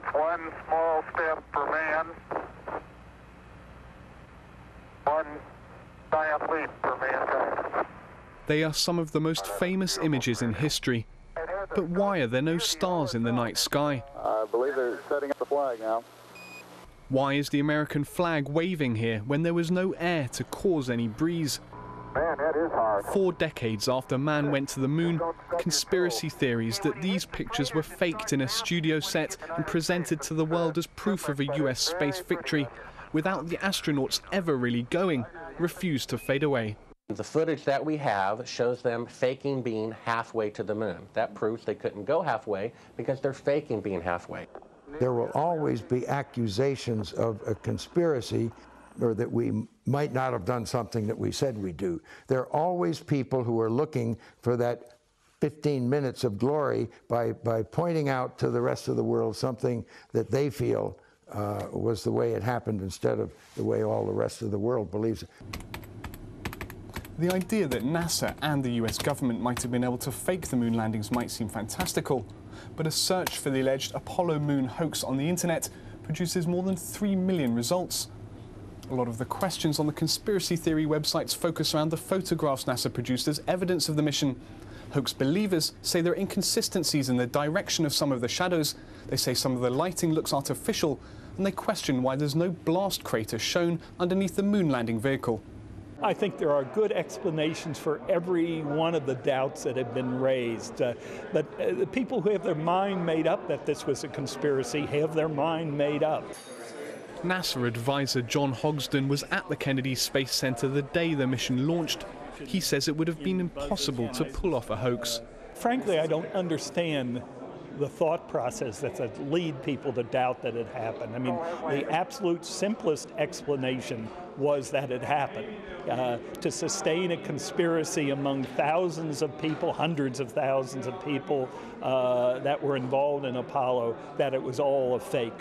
It's one small step for man, one giant leap for mankind. They are some of the most famous images in history. But why are there no stars in the night sky? I believe they're setting up the flag now. Why is the American flag waving here when there was no air to cause any breeze? Man, that is hard. 4 decades after man went to the moon, conspiracy theories that these pictures were faked in a studio set and presented to the world as proof of a US space victory, without the astronauts ever really going, refuse to fade away. The footage that we have shows them faking being halfway to the moon. That proves they couldn't go halfway because they're faking being halfway. There will always be accusations of a conspiracy, or that we might not have done something that we said we'd do. There are always people who are looking for that 15 minutes of glory by pointing out to the rest of the world something that they feel was the way it happened instead of the way all the rest of the world believes it. The idea that NASA and the US government might have been able to fake the moon landings might seem fantastical, but a search for the alleged Apollo moon hoax on the internet produces more than 3 million results. A lot of the questions on the conspiracy theory websites focus around the photographs NASA produced as evidence of the mission. Hoax believers say there are inconsistencies in the direction of some of the shadows. They say some of the lighting looks artificial, and they question why there's no blast crater shown underneath the moon landing vehicle. I think there are good explanations for every one of the doubts that have been raised. But the people who have their mind made up that this was a conspiracy have their mind made up. NASA advisor John Hogsden was at the Kennedy Space Center the day the mission launched. He says it would have been impossible to pull off a hoax. Frankly, I don't understand the thought process that lead people to doubt that it happened. I mean, the absolute simplest explanation was that it happened. To sustain a conspiracy among thousands of people, hundreds of thousands of people that were involved in Apollo, that it was all a fake,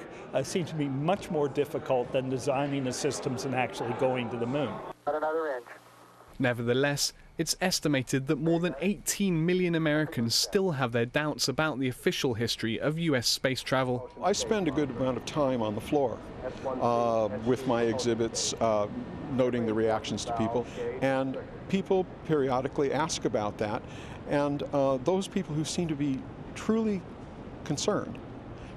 seems to be much more difficult than designing the systems and actually going to the moon. About another inch. Nevertheless, it's estimated that more than 18 million Americans still have their doubts about the official history of US space travel. I spend a good amount of time on the floor with my exhibits, noting the reactions to people, and people periodically ask about that, and those people who seem to be truly concerned,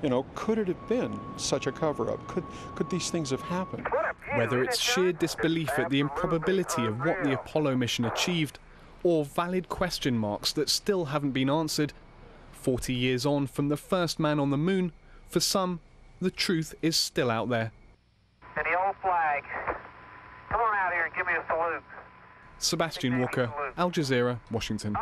you know, could it have been such a cover-up? Could these things have happened? Whether it's sheer disbelief at the improbability of what the Apollo mission achieved, or valid question marks that still haven't been answered, 40 years on from the first man on the moon, for some, the truth is still out there. And the old flag. Come on out here and give me a salute. Sebastian Walker, Al Jazeera, Washington.